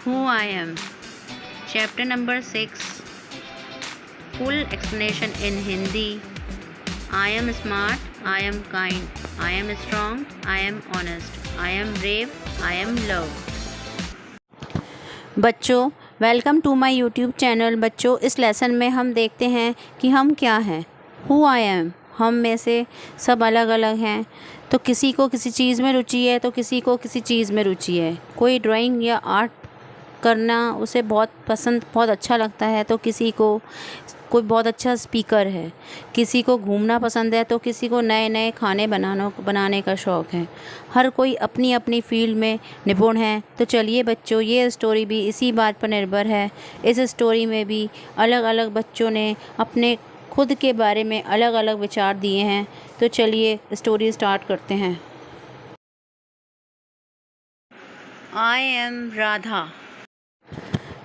Who I am. Chapter number 6. Full explanation in Hindi. I am smart. I am kind. I am strong. I am honest. I am brave. I am love. बच्चों, welcome to my YouTube channel. बच्चों, इस lesson में हम देखते हैं कि हम क्या हैं। Who I am. हम में से सब अलग अलग हैं। तो किसी को किसी चीज़ में रुचि है, तो किसी को किसी चीज़ में रुचि है। कोई ड्राइंग या आर्ट करना उसे बहुत अच्छा लगता है, तो किसी को कोई बहुत अच्छा स्पीकर है। किसी को घूमना पसंद है, तो किसी को नए नए खाने बनाने का शौक़ है। हर कोई अपनी अपनी फील्ड में निपुण है। तो चलिए बच्चों, ये स्टोरी भी इसी बात पर निर्भर है। इस स्टोरी में भी अलग अलग बच्चों ने अपने खुद के बारे में अलग अलग विचार दिए हैं। तो चलिए स्टोरी स्टार्ट करते हैं। I am Radha.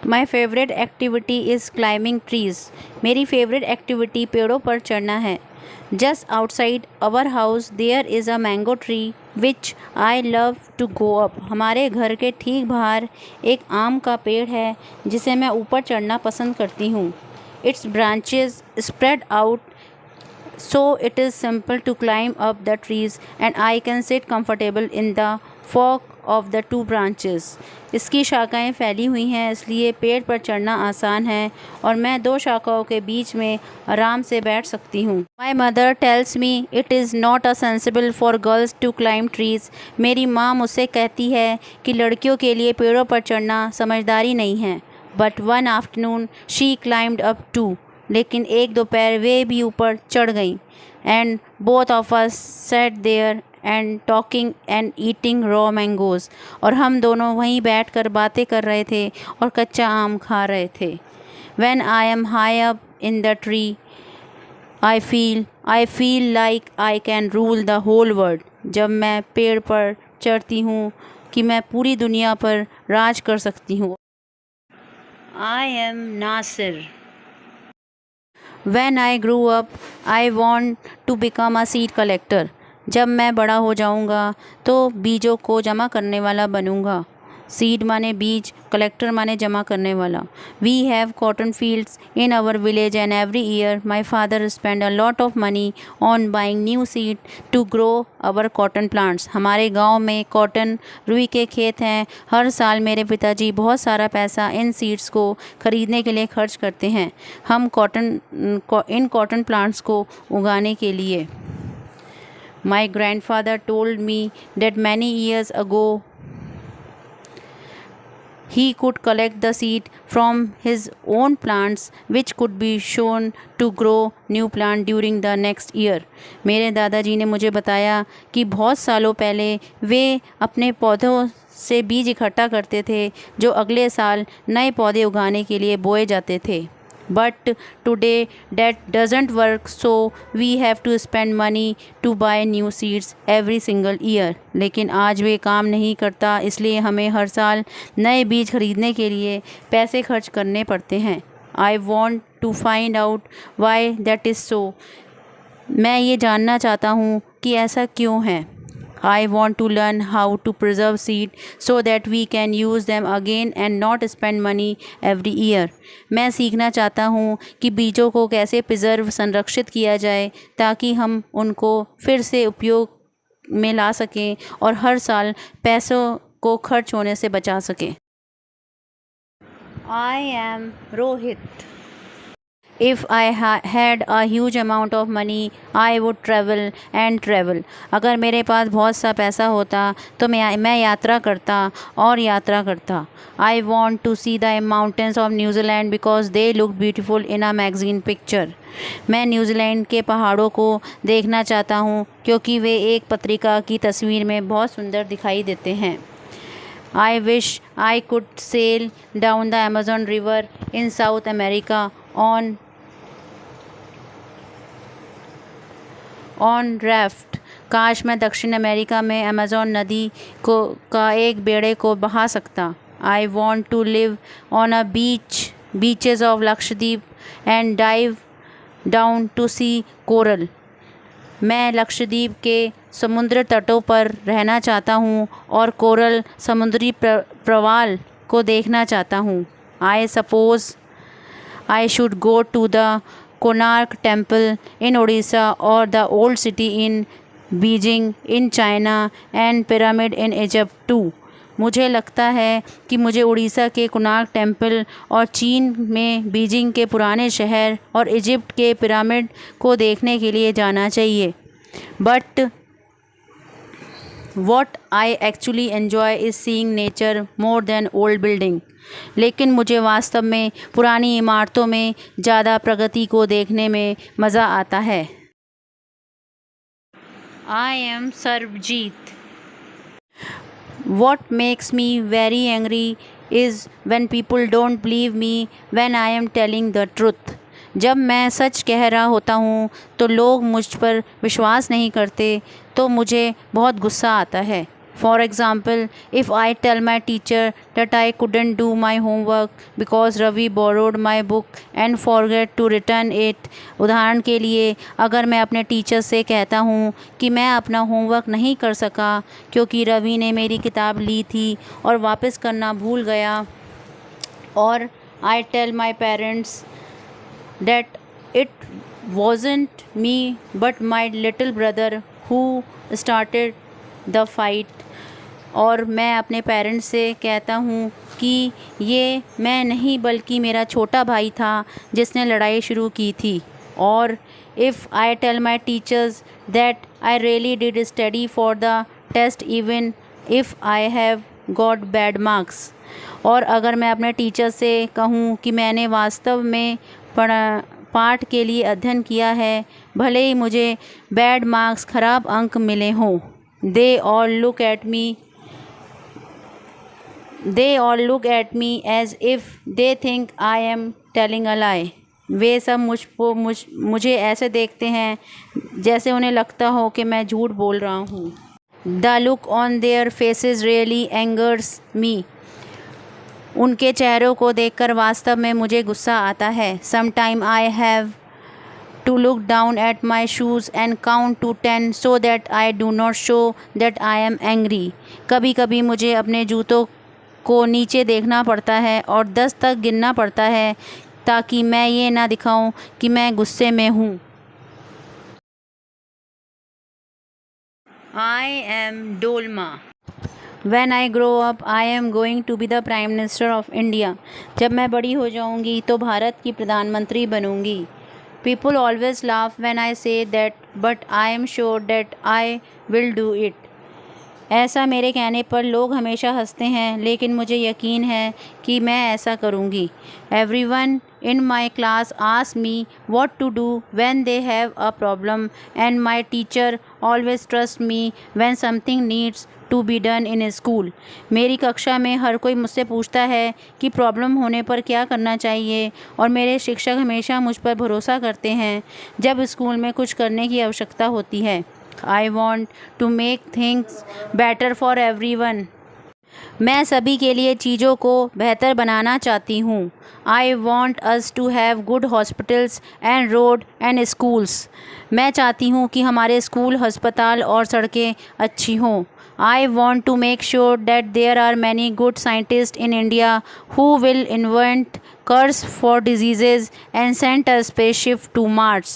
My favourite activity is climbing trees. मेरी फेवरेट एक्टिविटी पेड़ों पर चढ़ना है। Just outside our house there is a mango tree which I love to go up. हमारे घर के ठीक बाहर एक आम का पेड़ है जिसे मैं ऊपर चढ़ना पसंद करती हूँ। It's branches spread out so it is simple to climb up the trees and I can sit comfortable in the fork of the two branches. इसकी शाखाएं फैली हुई हैं, इसलिए पेड़ पर चढ़ना आसान है और मैं दो शाखाओं के बीच में आराम से बैठ सकती हूँ। My mother tells me it is not a sensible for girls to climb trees. मेरी माँ मुझसे कहती है कि लड़कियों के लिए पेड़ों पर चढ़ना समझदारी नहीं है। But one afternoon she climbed up too. लेकिन एक दोपहर वे भी ऊपर चढ़ गईं। And both of us sat there and talking and eating raw mangoes. और हम दोनों वहीं बैठकर बातें कर रहे थे और कच्चा आम खा रहे थे। When I am high up in the tree I feel like I can rule the whole world. जब मैं पेड़ पर चढ़ती हूँ कि मैं पूरी दुनिया पर राज कर सकती हूँ। I am Nasir. When I grew up, I want to become a seed collector. जब मैं बड़ा हो जाऊंगा तो बीजों को जमा करने वाला बनूंगा। सीड माने बीज, कलेक्टर माने जमा करने वाला। We have cotton fields in our village and every year my father spend a lot of money on buying new seed to grow our cotton plants. हमारे गांव में कॉटन रुई के खेत हैं। हर साल मेरे पिताजी बहुत सारा पैसा इन सीड्स को ख़रीदने के लिए खर्च करते हैं, हम इन कॉटन प्लांट्स को उगाने के लिए। My grandfather told me that many years ago he could collect the seed from his own plants which could be shown to grow new plant during the next year. मेरे दादाजी ने मुझे बताया कि बहुत सालों पहले वे अपने पौधों से बीज इकट्ठा करते थे जो अगले साल नए पौधे उगाने के लिए बोए जाते थे। But today that doesn't work, so we have to spend money to buy new seeds every single year. लेकिन आज वे काम नहीं करता, इसलिए हमें हर साल नए बीज खरीदने के लिए पैसे खर्च करने पड़ते हैं। I want to find out why that is so. मैं ये जानना चाहता हूँ कि ऐसा क्यों है। I want to learn how to preserve seed so that we can use them again and not spend money every year. मैं सीखना चाहता हूँ कि बीजों को कैसे संरक्षित किया जाए ताकि हम उनको फिर से उपयोग में ला सकें और हर साल पैसों को खर्च होने से बचा सकें। I am Rohit. If I had a huge amount of money, I would travel and travel. अगर मेरे पास बहुत सा पैसा होता तो मैं यात्रा करता और यात्रा करता। I want to see the mountains of New Zealand because they look beautiful in a magazine picture. मैं न्यूजीलैंड के पहाड़ों को देखना चाहता हूँ क्योंकि वे एक पत्रिका की तस्वीर में बहुत सुंदर दिखाई देते हैं। I wish I could sail down the Amazon River in South America on raft. काश मैं दक्षिण अमेरिका में अमेज़न नदी का एक बेड़े को बहा सकता। I want to live on a beaches of Lakshadweep and dive down to sea coral. मैं लक्षद्वीप के समुद्र तटों पर रहना चाहता हूँ और कोरल समुद्री प्रवाल को देखना चाहता हूँ। I suppose I should go to the Konark temple in Odisha और the old city in Beijing in China and pyramid in Egypt too. मुझे लगता है कि मुझे उड़ीसा के कोणार्क टेम्पल और चीन में बीजिंग के पुराने शहर और इजिप्ट के पिरामिड को देखने के लिए जाना चाहिए। But what I actually enjoy is seeing nature more than old building. लेकिन मुझे वास्तव में पुरानी इमारतों में ज़्यादा प्रगति को देखने में मज़ा आता है। I am Sarvjeet. What makes me very angry is when people don't believe me when I am telling the truth. जब मैं सच कह रहा होता हूँ तो लोग मुझ पर विश्वास नहीं करते, तो मुझे बहुत गुस्सा आता है। For example, if I tell my teacher that I couldn't do my homework because Ravi borrowed my book and forget to return it. उदाहरण के लिए, अगर मैं अपने टीचर से कहता हूँ कि मैं अपना होमवर्क नहीं कर सका क्योंकि रवि ने मेरी किताब ली थी और वापस करना भूल गया, और I tell my parents that it wasn't me but my little brother who started the fight. और मैं अपने पेरेंट्स से कहता हूँ कि ये मैं नहीं बल्कि मेरा छोटा भाई था जिसने लड़ाई शुरू की थी। और if I tell my teachers that I really did study for the test even if I have got bad marks. और अगर मैं अपने टीचर से कहूँ कि मैंने वास्तव में पाठ के लिए अध्ययन किया है, भले ही मुझे बैड मार्क्स ख़राब अंक मिले हों। They all look at me as if they think I am telling a lie. वे सब मुझे ऐसे देखते हैं जैसे उन्हें लगता हो कि मैं झूठ बोल रहा हूँ। The look on their faces really angers me. उनके चेहरों को देखकर वास्तव में मुझे गुस्सा आता है। Sometime I have to look down at my shoes and count to 10 so that I do not show that I am angry. कभी कभी मुझे अपने जूतों को नीचे देखना पड़ता है और 10 तक गिनना पड़ता है ताकि मैं ये ना दिखाऊं कि मैं गुस्से में हूँ। I am Dolma. When I grow up, I am going to be the Prime Minister of India. जब मैं बड़ी हो जाऊंगी तो भारत की प्रधानमंत्री बनूंगी। People always laugh when I say that, but I am sure that I will do it. ऐसा मेरे कहने पर लोग हमेशा हंसते हैं, लेकिन मुझे यकीन है कि मैं ऐसा करूँगी। Everyone in my class asks me what to do when they have a problem, and my teacher always trusts me when something needs to be done in school. मेरी कक्षा में हर कोई मुझसे पूछता है कि प्रॉब्लम होने पर क्या करना चाहिए, और मेरे शिक्षक हमेशा मुझ पर भरोसा करते हैं जब स्कूल में कुछ करने की आवश्यकता होती है। I want to make things better for everyone. मैं सभी के लिए चीज़ों को बेहतर बनाना चाहती हूँ। I want us to have good hospitals and road and schools. मैं चाहती हूँ कि हमारे स्कूल, अस्पताल और सड़कें अच्छी हों। I want to make sure that there are many good scientists in India who will invent cures for diseases and send a spaceship to Mars.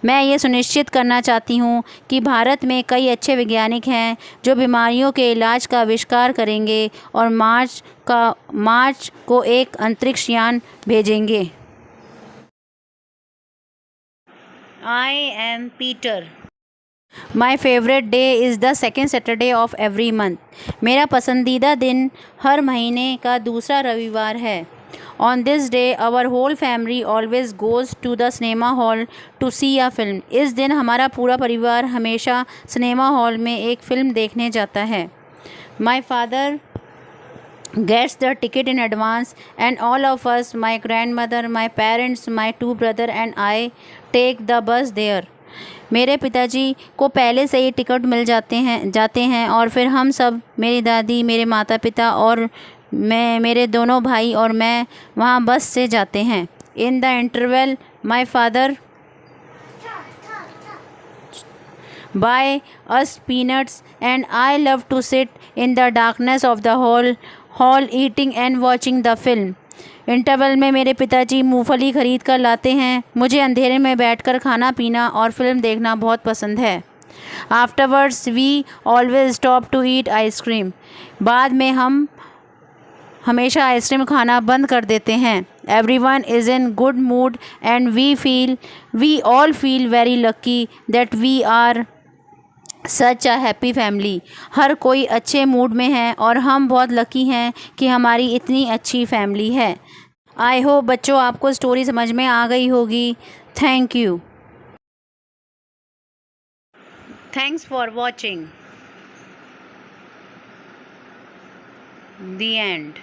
मैं ये सुनिश्चित करना चाहती हूँ कि भारत में कई अच्छे वैज्ञानिक हैं जो बीमारियों के इलाज का आविष्कार करेंगे और मार्च को एक अंतरिक्ष यान भेजेंगे। I am Peter. My favorite day is the second Saturday of every month. मेरा पसंदीदा दिन हर महीने का दूसरा रविवार है। On this day, our whole family always goes to the cinema hall to see a film. इस दिन हमारा पूरा परिवार हमेशा सिनेमा हॉल में एक फ़िल्म देखने जाता है। My father gets the ticket in advance, and all of us, my grandmother, my parents, my two brothers and I take the bus there. मेरे पिताजी को पहले से ही टिकट मिल जाते हैं और फिर हम सब, मेरी दादी, मेरे माता पिता और मेरे दोनों भाई और मैं वहाँ बस से जाते हैं। In the interval my father buy us peanuts, and I love to sit in the darkness of the hall hall eating and watching the film. Interval में मेरे पिताजी मूंगफली खरीद कर लाते हैं। मुझे अंधेरे में बैठकर खाना पीना और फिल्म देखना बहुत पसंद है। Afterwards we always stop to eat ice cream. बाद में हम हमेशा आइसक्रीम खाना बंद कर देते हैं। Everyone is in good mood and we all feel very lucky that we are such a happy family. हर कोई अच्छे मूड में है और हम बहुत लकी हैं कि हमारी इतनी अच्छी फैमिली है। आई होप बच्चों आपको स्टोरी समझ में आ गई होगी। Thank you. Thanks for watching. The end.